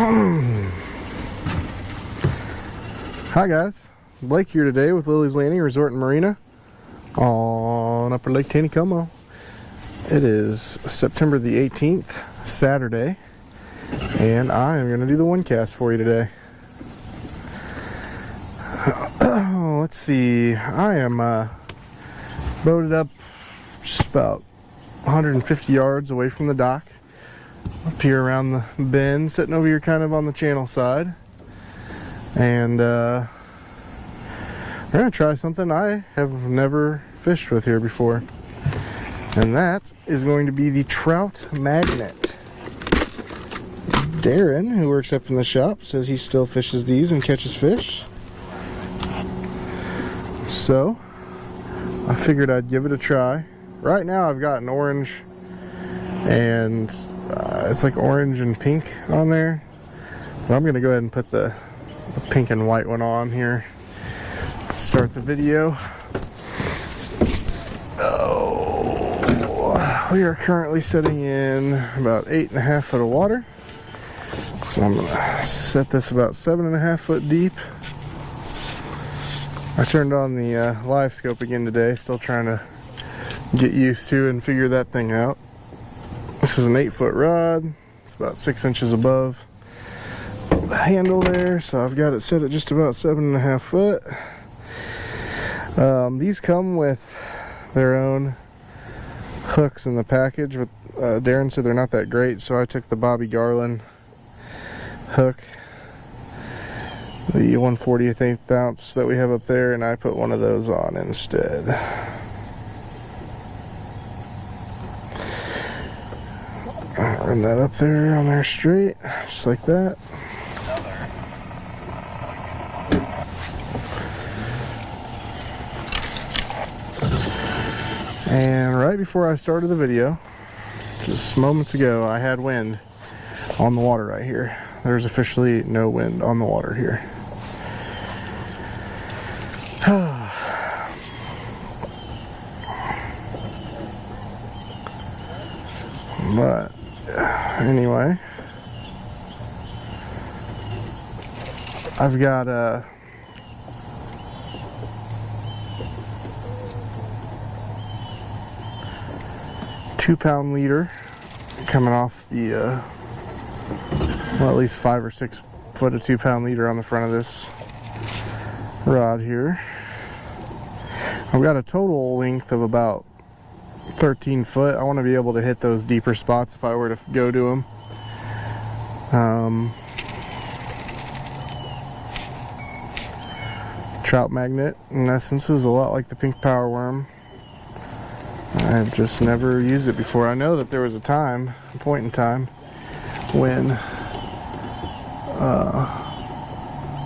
Hi guys, Blake here today with Lilley's Landing Resort and Marina on Upper Lake Taneycomo. It is September the 18th, Saturday, and I am going to do the one cast for you today. Let's see, I am boated up just about 150 yards away from the dock, up here around the bend, sitting over here kind of on the channel side. And we're going to try something I have never fished with here before, and that is going to be the trout magnet. Darren, who works up in the shop, says he still fishes these and catches fish, so I figured I'd give it a try. Right now I've got an orange, and it's like orange and pink on there, but I'm going to go ahead and put the pink and white one on here. Start the video. Oh, we are currently sitting in about 8.5 foot of water, so I'm gonna set this about 7.5 foot deep. I turned on the live scope again today, still trying to get used to and figure that thing out. This is an 8 foot rod. It's about 6 inches above the handle there, so I've got it set at just about 7.5 foot. These come with their own hooks in the package, but Darren said they're not that great, so I took the Bobby Garland hook, the 1/40th 1/8 ounce that we have up there, and I put one of those on instead. Run that up there on there straight, just like that. And right before I started the video, just moments ago, I had wind on the water right here. There's officially no wind on the water here. But anyway, I've got a 2-pound leader coming off the well, at least 5 or 6 foot of 2-pound leader on the front of this rod here. I've got a total length of about 13 foot. I want to be able to hit those deeper spots if I were to go to them. Trout magnet, in essence, is a lot like the pink power worm. I've just never used it before. I know that there was a point in time, when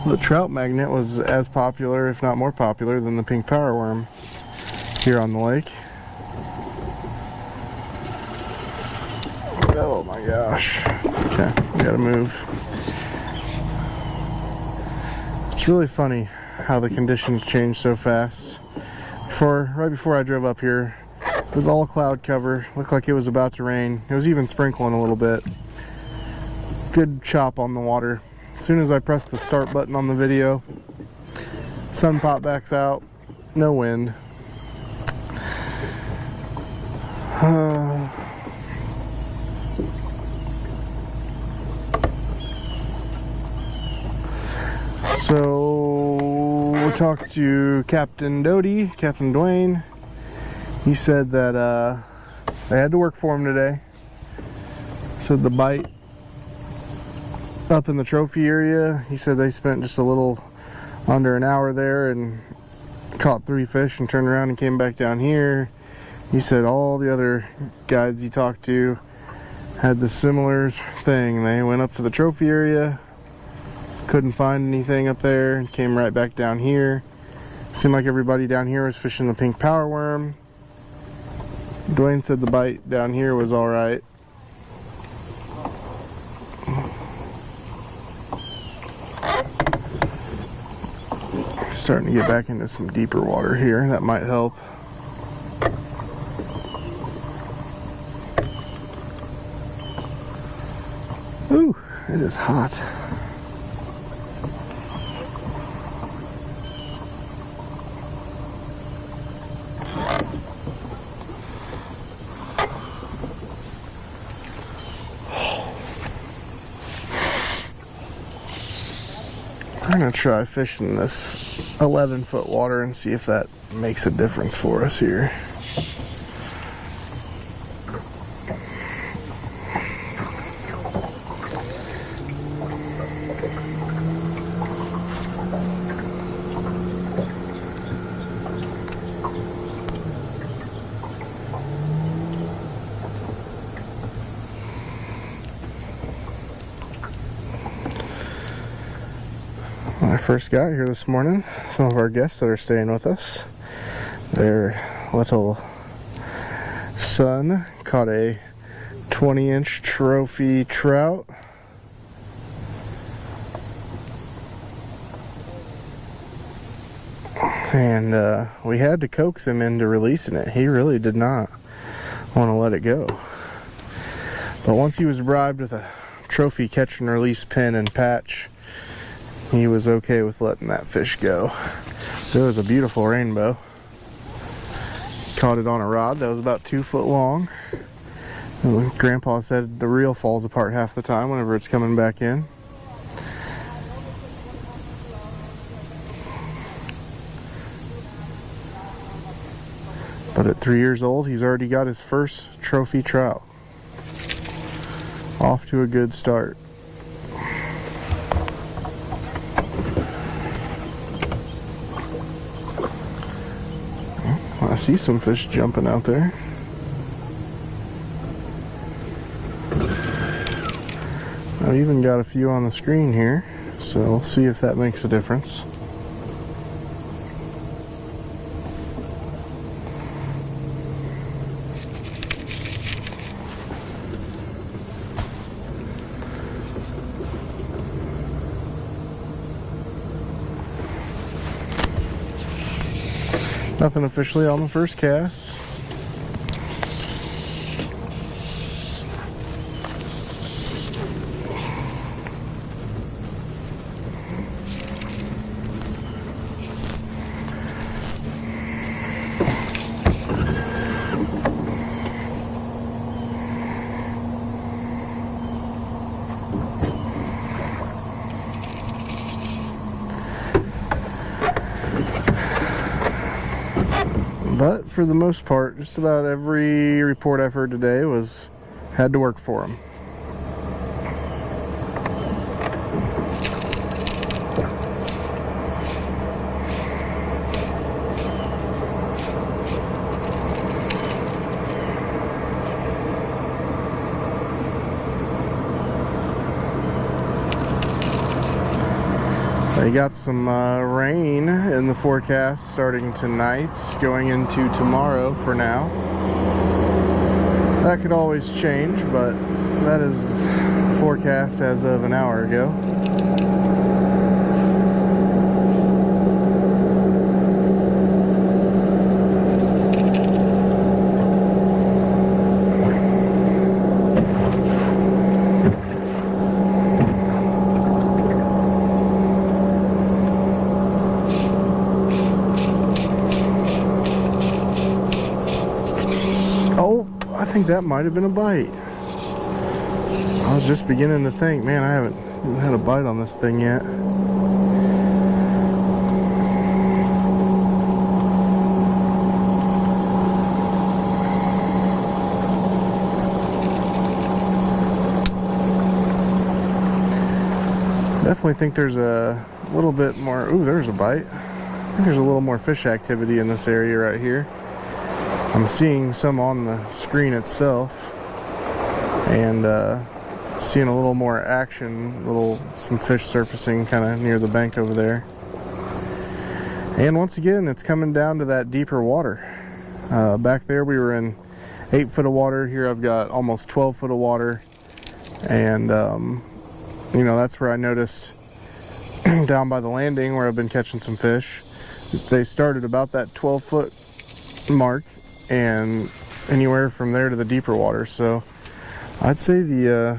the trout magnet was as popular, if not more popular, than the pink power worm here on the lake. Oh my gosh. Okay, we gotta move. It's really funny how the conditions change so fast. Right before I drove up here, it was all cloud cover. Looked like it was about to rain. It was even sprinkling a little bit. Good chop on the water. As soon as I pressed the start button on the video, sun pop backs out, no wind. So we talked to Captain Dwayne. He said that they had to work for him today. Said the bite up in the trophy area, he said they spent just a little under an hour there and caught 3 fish and turned around and came back down here. He said all the other guides he talked to had the similar thing. They went up to the trophy area, couldn't find anything up there, and came right back down here. Seemed like everybody down here was fishing the pink power worm. Dwayne said the bite down here was alright. Starting to get back into some deeper water here. That might help. Ooh, It is hot. I'm gonna try fishing this 11-foot water and see if that makes a difference for us here. When I first got here this morning, some of our guests that are staying with us, their little son caught a 20-inch trophy trout. And we had to coax him into releasing it. He really did not want to let it go. But once he was bribed with a trophy catch and release pin and patch, he was okay with letting that fish go. So it was a beautiful rainbow. Caught it on a rod that was about 2 foot long. And Grandpa said the reel falls apart half the time whenever it's coming back in. But at 3 years old, he's already got his first trophy trout. Off to a good start. I see some fish jumping out there. I've even got a few on the screen here, so we'll see if that makes a difference. Nothing officially on the first cast. But for the most part, just about every report I've heard today had to work for him. They got some rain in the forecast starting tonight, going into tomorrow for now. That could always change, but that is the forecast as of an hour ago. I think that might have been a bite. I was just beginning to think, man, I haven't had a bite on this thing yet. Definitely think there's a little bit more. Ooh, there's a bite. I think there's a little more fish activity in this area right here. I'm seeing some on the screen itself, and seeing a little more action, some fish surfacing kind of near the bank over there. And once again, it's coming down to that deeper water. Back there we were in 8 foot of water. Here I've got almost 12 foot of water, and you know, that's where I noticed down by the landing where I've been catching some fish. They started about that 12 foot mark, and anywhere from there to the deeper water. So I'd say the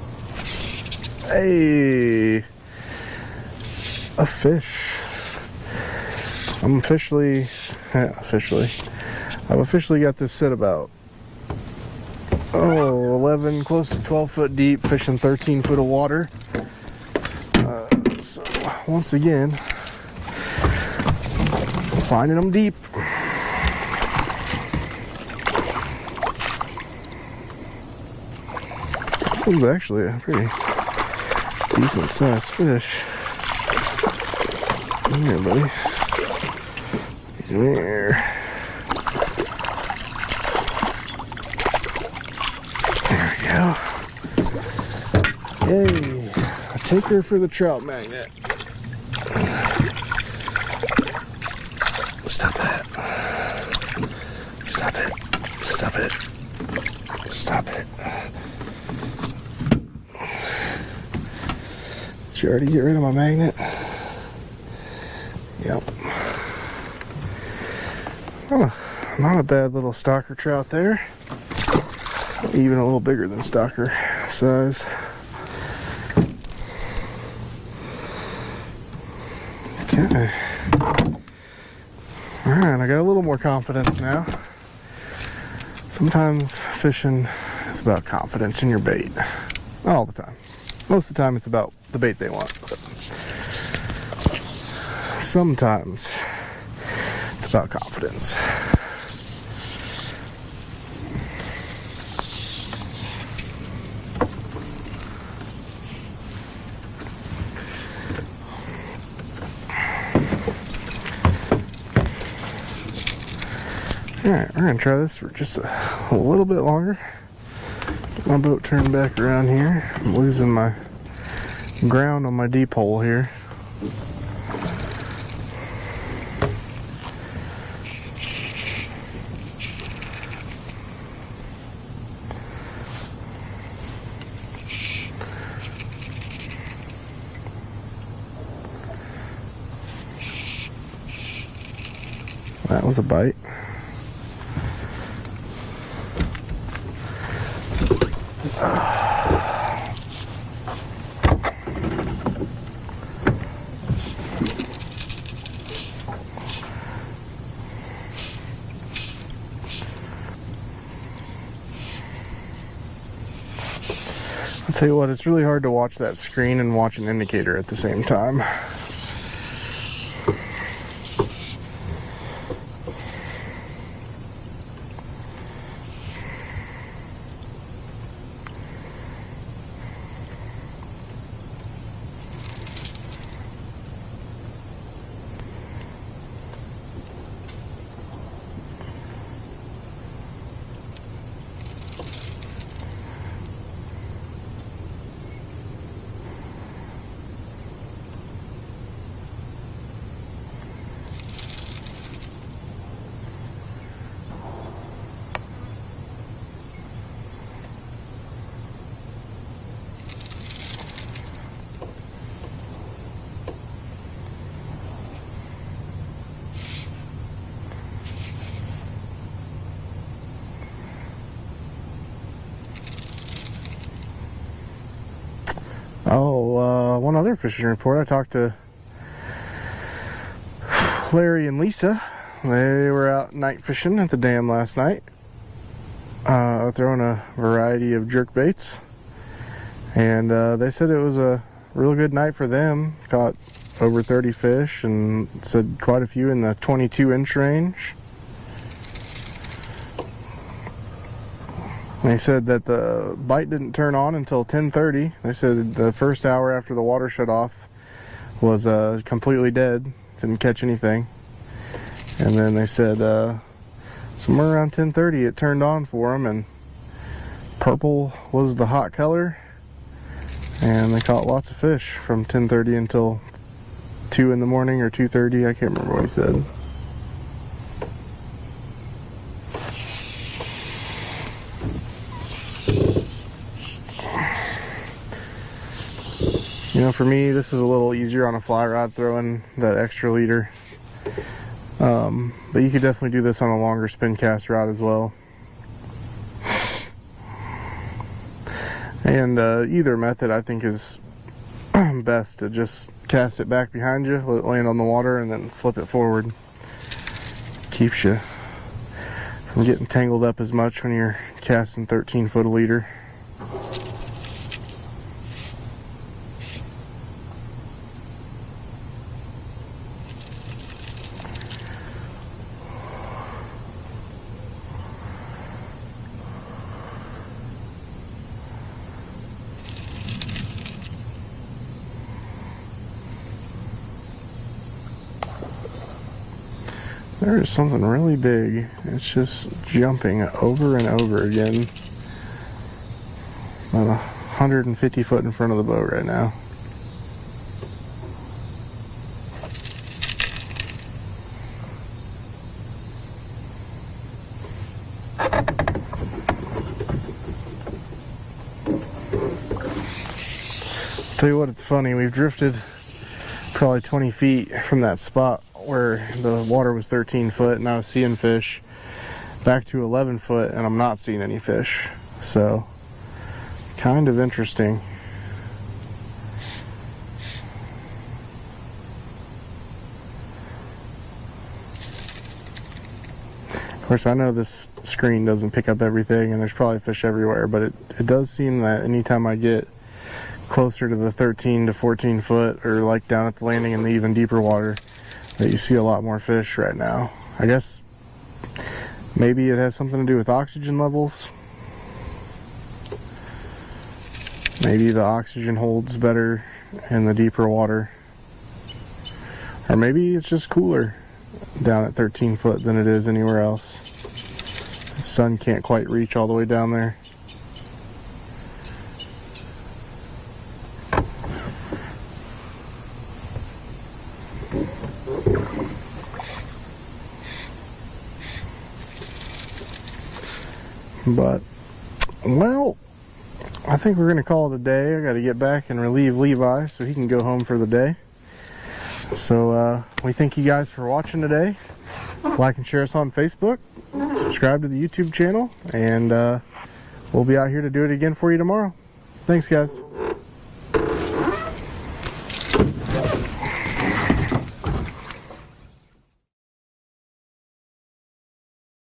Hey, a fish. I've officially got this set about 11, close to 12 foot deep, fishing 13 foot of water. So once again, finding them deep. This one's actually a pretty decent sized fish. Come here, buddy. Come here. There we go. Yay. A taker for the trout magnet. Stop that. Stop it. Stop it. Stop it. Did you already get rid of my magnet? Yep. Oh, not a bad little stalker trout there. Even a little bigger than stalker size. Okay. Alright, I got a little more confidence now. Sometimes fishing is about confidence in your bait. Not all the time. Most of the time it's about the bait they want. But sometimes it's about confidence. Alright, we're going to try this for just a little bit longer. Get my boat turned back around here. I'm losing my ground on my deep hole here. That was a bite. I'll tell you what, it's really hard to watch that screen and watch an indicator at the same time. One other fishing report. I talked to Larry and Lisa. They were out night fishing at the dam last night, throwing a variety of jerk baits, and they said it was a real good night for them. Caught over 30 fish and said quite a few in the 22-inch range. They said that the bite didn't turn on until 10:30. They said the first hour after the water shut off was completely dead, didn't catch anything. And then they said somewhere around 10:30 it turned on for them, and purple was the hot color, and they caught lots of fish from 10:30 until 2 in the morning or 2:30. I can't remember what he said. You know, for me, this is a little easier on a fly rod, throwing that extra leader. But you could definitely do this on a longer spin cast rod as well. And either method I think is best to just cast it back behind you, let it land on the water, and then flip it forward. Keeps you from getting tangled up as much when you're casting 13 foot a leader. There is something really big. It's just jumping over and over again. About 150 foot in front of the boat right now. Tell you what, it's funny. We've drifted probably 20 feet from that spot where the water was 13 foot and I was seeing fish, back to 11 foot and I'm not seeing any fish. So kind of interesting. Of course, I know this screen doesn't pick up everything and there's probably fish everywhere, but it does seem that anytime I get closer to the 13 to 14 foot, or like down at the landing in the even deeper water, that you see a lot more fish right now. I guess maybe it has something to do with oxygen levels. Maybe the oxygen holds better in the deeper water. Or maybe it's just cooler down at 13 foot than it is anywhere else. The sun can't quite reach all the way down there. But, well, I think we're going to call it a day. I got to get back and relieve Levi so he can go home for the day. So, we thank you guys for watching today. Like and share us on Facebook. Subscribe to the YouTube channel. And we'll be out here to do it again for you tomorrow. Thanks, guys.